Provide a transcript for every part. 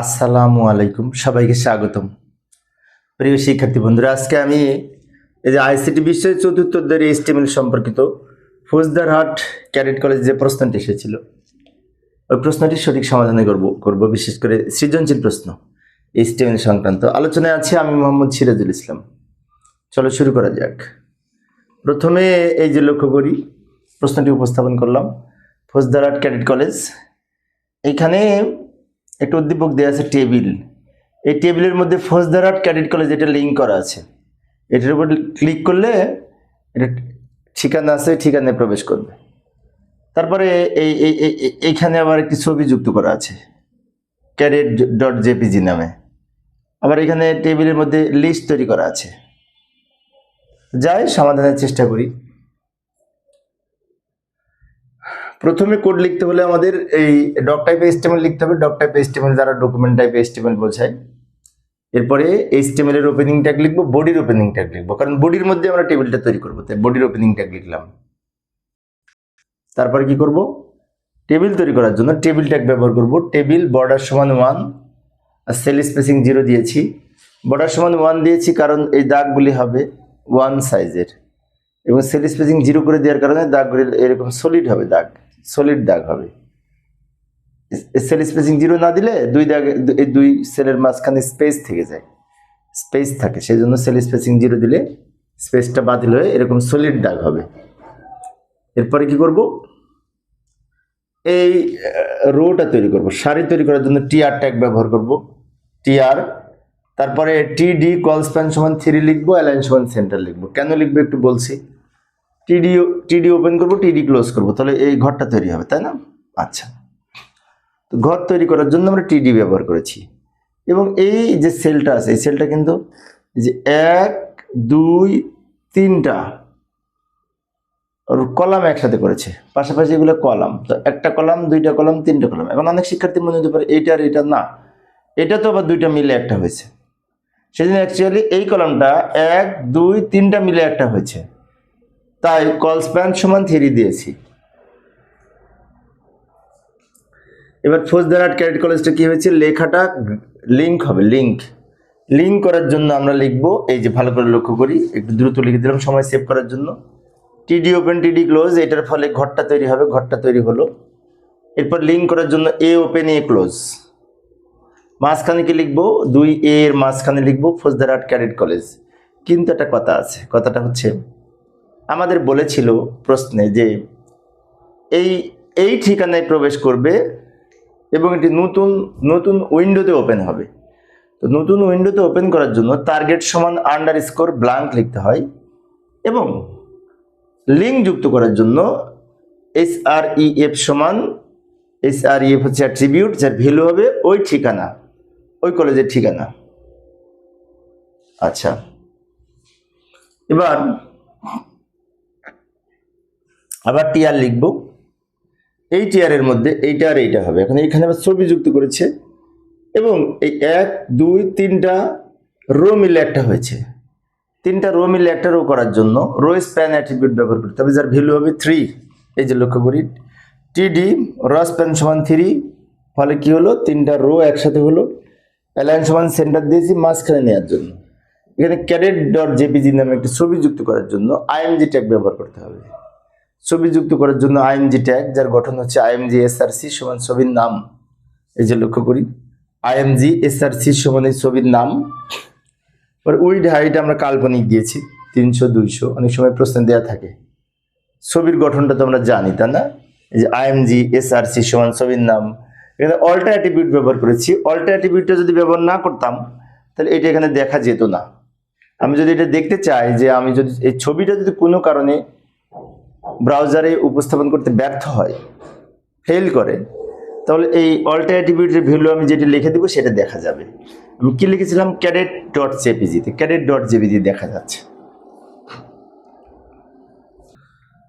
আসসালামু আলাইকুম, সবাইকে স্বাগতম। প্রিয় শিক্ষার্থী বন্ধুরা, আজকে আমি এই যে আইসিটি বিষয়ে চতুর্থ অধ্যায়ের এইচটিএমএল সম্পর্কিত ফৌজদারহাট ক্যাডেট কলেজ যে প্রশ্নটি এসেছিল ওই প্রশ্নটির সঠিক সমাধান করব বিশেষ করে সৃজনশীল প্রশ্ন এইচটিএমএল সংক্রান্ত আলোচনায় আছে আমি মোহাম্মদ সিরাজুল ইসলাম। চলো শুরু করা যাক। প্রথমে এই যে লক্ষ্য করি প্রশ্নটি উপস্থাপন করলাম, ফৌজদারহাট ক্যাডেট কলেজ, এখানে একটা উদ্দীপক দেওয়া আছে টেবিল। এই টেবিলের মধ্যে ফৌজদারহাট ক্যাডেট কলেজ এটা লিঙ্ক করা আছে। এটার উপর ক্লিক করলে এটা ঠিকানা আছে, ঠিকানায় প্রবেশ করবে। তারপরে এইখানে আবার একটি ছবি যুক্ত করা আছে cadet.jpg নামে। আবার এখানে টেবিলের মধ্যে লিস্ট তৈরি করা আছে। যাই সমাধানের চেষ্টা করি। প্রথমে কোড লিখতে হলে আমাদের এই ডক টাইপ HTML লিখতে হবে। ডক টাইপ HTML দ্বারা ডকুমেন্ট টাইপ HTML বোঝায়। এরপরে HTML এর ওপেনিং ট্যাগ লিখবো, বডির ওপেনিং ট্যাগ লিখবো, কারণ বডির মধ্যে আমরা টেবিলটা তৈরি করবো, তাই বডির ওপেনিং ট্যাগ লিখলাম। তারপরে কি করব, টেবিল তৈরি করার জন্য টেবিল ট্যাগ ব্যবহার করব। টেবিল বর্ডার সমান 1 আর সেল স্পেসিং 0 দিয়েছি। বর্ডার সমান 1 দিয়েছি কারণ এই দাগগুলি হবে 1 সাইজের, এবং সেল স্পেসিং 0 করে দেওয়ার কারণে দাগগুলি এরকম সলিড হবে, দাগ সলিড দাগ হবে। সেল স্পেসিং 0 না দিলে দুই সেলের মাঝখানে স্পেস থেকে যায়, স্পেস থাকে, সেই জন্য সেল স্পেসিং 0 দিলে স্পেসটা বাতিল হয়ে এরকম সলিড দাগ হবে। এরপরে কি করব, এই রোটা তৈরি করব। সারি তৈরি করার জন্য টিআর ট্যাগ ব্যবহার করব, টিআর। তারপরে টিডি কল স্প্যান সমান 3 লিখবো, অ্যালাইন সমান সেন্টার লিখবো। কেন লিখবো একটু বলছি। টিডি ওপেন করব, টিডি ক্লোজ করব, তাহলে এই ঘরটা তৈরি হবে, তাই না? আচ্ছা, তো ঘর তৈরি করার জন্য আমরা টিডি ব্যবহার করেছি। এবং এই যে সেলটা আছে, এই সেলটা কিন্তু যে 1 2 3টা কলাম একসাথে করেছে, পাশাপাশি এগুলো কলাম। তো একটা কলাম, 2টা কলাম, 3টা কলাম। এখন অনেক শিক্ষার্থী মনে হতে পারে এইটা আর এটা না, এটা তো আবার 2টা মিলে একটা হয়েছে। সেজন্য অ্যাকচুয়ালি এই কলামটা 1 2 3টা মিলে একটা হয়েছে, তাই কল স্প্যান সমান 3 দিয়েছি। এবার ফৌজদারহাট ক্যাডেট কলেজটা কি হয়েছে, লেখাটা লিঙ্ক হবে। লিঙ্ক করার জন্য আমরা লিখবো, এই যে ভালো করে লক্ষ্য করি, একটু দ্রুত লিখে দিলাম সময় সেভ করার জন্য। টিডি ওপেন টিডি ক্লোজ, এটার ফলে ঘরটা তৈরি হবে, ঘরটা তৈরি হলো। এরপর লিঙ্ক করার জন্য এ ওপেন এ ক্লোজ, মাঝখানে কি লিখবো, 2 এর মাঝখানে লিখবো ফৌজদারহাট ক্যাডেট কলেজ। কিন্তু একটা কথা আছে, কথাটা হচ্ছে আমাদের বলেছিল প্রশ্নে যে এই ঠিকানায় প্রবেশ করবে এবং এটি নতুন উইন্ডোতে ওপেন হবে। তো নতুন উইন্ডোতে ওপেন করার জন্য টার্গেট সমান আন্ডারস্কোর ব্ল্যাঙ্ক লিখতে হয়, এবং লিঙ্ক যুক্ত করার জন্য SREF সমান, SREF হচ্ছে অ্যাট্রিবিউট, যার ভ্যালু হবে ওই ঠিকানা, ওই কলেজের ঠিকানা। আচ্ছা, এবার আবার টিআর লিখবো। এই টিআরের মধ্যে এইটা আর এইটা হবে। এখন এইখানে আবার ছবি যুক্ত করেছে, এবং এই 1 2 3টা রো মিলে একটা হয়েছে। 3টা রো মিলে একটা রো করার জন্য রো স্প্যান অ্যাট্রিবিউট ব্যবহার করতে হবে, যার ভ্যালু হবে 3। এই যে লক্ষ্য করি, টিডি র স্প্যান সমান 3, ফলে কি হলো, 3টা রো একসাথে হলো। অ্যালাইন সমান সেন্টার দিয়েছি মাঝখানে নেওয়ার জন্য। এখানে cadet.jpg নামে একটা ছবি যুক্ত করার জন্য আইএমজি ট্যাগ ব্যবহার করতে হবে। ছবি যুক্ত করার জন্য আইএমজি ট্যাগ, যার গঠন হচ্ছে IMG SRC সমান ছবির নাম। এই যে লক্ষ্য করি, IMG SRC সমান এই ছবির নাম। উইড হাইট আমরা কাল্পনিক দিয়েছি 300 200, অনেক সময় প্রশ্ন দেওয়া থাকে। ছবির গঠনটা তো আমরা জানি, তাই না? এই যে IMG SRC সমান ছবির নাম। এখানে অল্টা অ্যাট্রিবিউট ব্যবহার করেছি। অল্টা অ্যাট্রিবিউটটা যদি ব্যবহার না করতাম তাহলে এটা এখানে দেখা যেত না। আমি যদি এটা দেখতে চাই যে আমি যদি এই ছবিটা যদি কোনো কারণে ব্রাউজারে উপস্থাপন করতে ব্যর্থ হয়, ফেল করে, তাহলে এই অল্টা অ্যাট্রিবিউটের ভ্যালু আমি যেটা লিখে দিব সেটা দেখা যাবে। আমি কি লিখেছিলাম, cadet.jpg, cadet.jpg দেখা যাচ্ছে।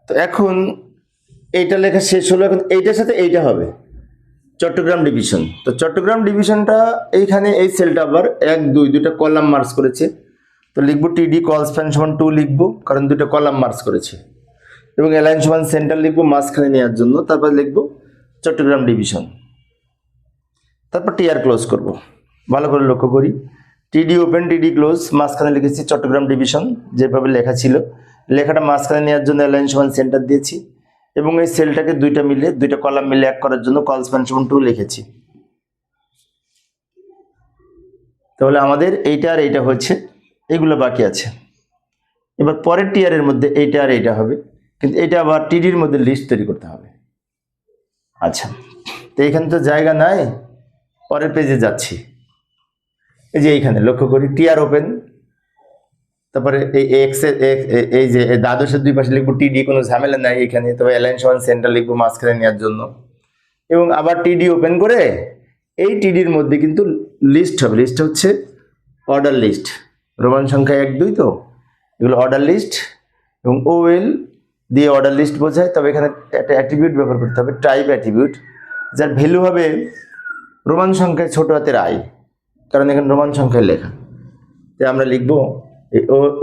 তো এখন এইটা লেখা শেষ হলো, এখন এইটার সাথে এইটা হবে চট্টগ্রাম ডিভিশন। তো চট্টগ্রাম ডিভিশনটা এইখানে এই সেলটা আবার 1 2 দুটা কলাম মার্চ করেছে, তো লিখবো টিডি কল স্প্যান সমান 2 লিখবো, কারণ দুটো কলাম মার্চ করেছে, এবং অ্যালাইন সমান সেন্টার লিখবো মাঝখানে নেওয়ার জন্য। তারপর লিখবো চট্টগ্রাম ডিভিশন। তারপর টিআর ক্লোজ করব। ভালো করে লক্ষ্য করি, টিডি ওপেন টিডি ক্লোজ, মাঝখানে লিখেছি চট্টগ্রাম ডিভিশন, যেভাবে লেখা ছিল লেখাটা মাঝখানে নেওয়ার জন্য অ্যালাইন সমান সেন্টার দিয়েছি এবং এই সেলটাকে দুইটা কলাম মিলে এক করার জন্য কলস্প্যান সমান 2 লিখেছি। তাহলে আমাদের এইটা আর এইটা হচ্ছে, এগুলো বাকি আছে। এবার পরের টিআরের মধ্যে এইটা আর এইটা হবে, কিন্তু এটা আবার টিডির মধ্যে লিস্ট তৈরি করতে হবে। আচ্ছা, তো এখানে তো জায়গা নাই, পরের পেজে যাচ্ছি। এই যে এইখানে লক্ষ্য করি টিআর ওপেন, তারপরে এই এক্স এই যে দ্বাদশের দুই পাশে লিখবো টিডি, কোনো ঝামেলা নাই এখানে, তবে অ্যালাইন সমান সেন্টার লিখবো মাঝখানে নেওয়ার জন্য। এবং আবার টিডি ওপেন করে এই টিডির মধ্যে কিন্তু লিস্ট হবে, লিস্ট হচ্ছে অর্ডার লিস্ট, রোমান সংখ্যা 1 2, তো এগুলো অর্ডার লিস্ট এবং ওএল দিয়ে অর্ডার লিস্ট বোঝায়। তবে এখানে একটা অ্যাট্রিবিউট ব্যবহার করতে হবে, টাইপ অ্যাট্রিবিউট, যার ভ্যালু হবে রোমান সংখ্যায় ছোট হাতের আই, কারণ এখানে রোমান সংখ্যায় লেখা। তাই আমরা লিখবো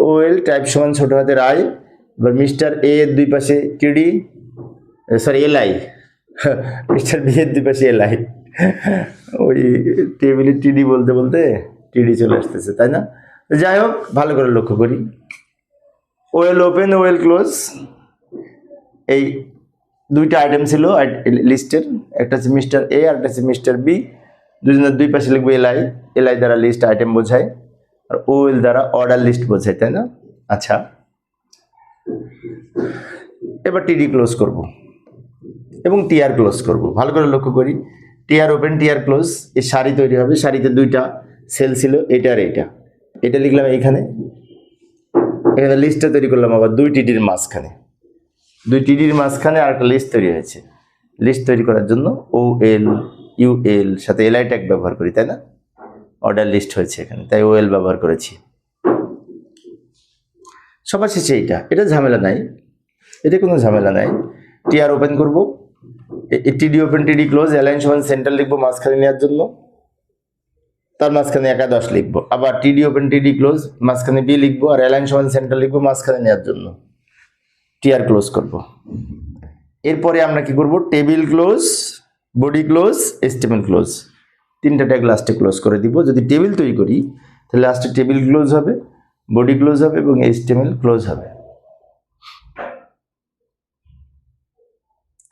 ওএল টাইপ সমান ছোট হাতের আই। এবার মিস্টার এ এর দুই পাশে টিডি, সরি এলআই, মিস্টার বি এর দুই পাশে এলআই, ওই টেবিলে টিডি বলতে বলতে টিডি চলে আসতেছে, তাই না? যাই হোক, ভালো করে লক্ষ্য করি, ওয়েল ওপেন ওয়েল ক্লোজ, এই দুইটা আইটেম ছিল লিস্টের, একটা হচ্ছে মিস্টার এ আর একটা হচ্ছে মিস্টার বি, দুজনের দুই পাশে লিখবো এলআই, এলআই দ্বারা লিস্ট আইটেম বোঝায় আর ওয়েল দ্বারা অর্ডার লিস্ট বোঝায়, তাই না? আচ্ছা, এবার টিডি ক্লোজ করব এবং টিআর ক্লোজ করব। ভালো করে লক্ষ্য করি, টিআর ওপেন টিআর ক্লোজ, এই সারি তৈরি হবে, সারিতে দুইটা সেল ছিল, এটা আর এইটা, এটা লিখলাম এইখানে, এখানে লিস্টটা তৈরি করলাম আবার দুই টিডির মাঝখানে আর একটা লিস্ট তৈরি হয়েছে। লিস্ট তৈরি করার জন্য ওএল ইউএল সাথে এলআই ট্যাগ ব্যবহার করি, তাই না? অর্ডার লিস্ট হয়েছে এখানে, তাই ওএল ব্যবহার করেছি। সবার শেষে এটা ঝামেলা নাই, এটা কোনো ঝামেলা নাই। টিআর ওপেন করবো, টিডি ওপেন টিডি ক্লোজ, অ্যালাইন সমান সেন্টার লিখবো মাঝখানে নেওয়ার জন্য, তার মাঝখানে একাদশ লিখবো। আবার টিডি ওপেন টিডি ক্লোজ, মাঝখানে বি লিখবো আর অ্যালাইন সমান সেন্টার লিখবো মাঝখানে নেওয়ার জন্য। টিআর ক্লোজ করব। এরপরে আমরা কি করব, table close, body close, HTML close, তিনটা ট্যাগ লাস্টে ক্লোজ করে দিব। যদি টেবিল তৈরি করি তাহলে লাস্টে টেবিল ক্লোজ হবে, বডি ক্লোজ হবে এবং এস্টিমেল ক্লোজ হবে।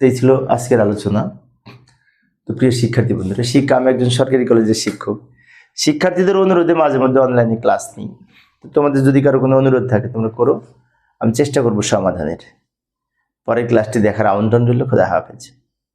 এই ছিল আজকের আলোচনা। তো প্রিয় শিক্ষার্থী বন্ধুরা, আমি একজন সরকারি কলেজের শিক্ষক, শিক্ষার্থীদের অনুরোধে মাঝে মধ্যে অনলাইনে ক্লাস নিই। তো তোমাদের যদি কারো কোনো অনুরোধ থাকে তোমরা করো, আমি চেষ্টা করবো সমাধানের। পরের ক্লাসটি দেখার আমন্ত্রণ রইল। খোদা হাফেজ।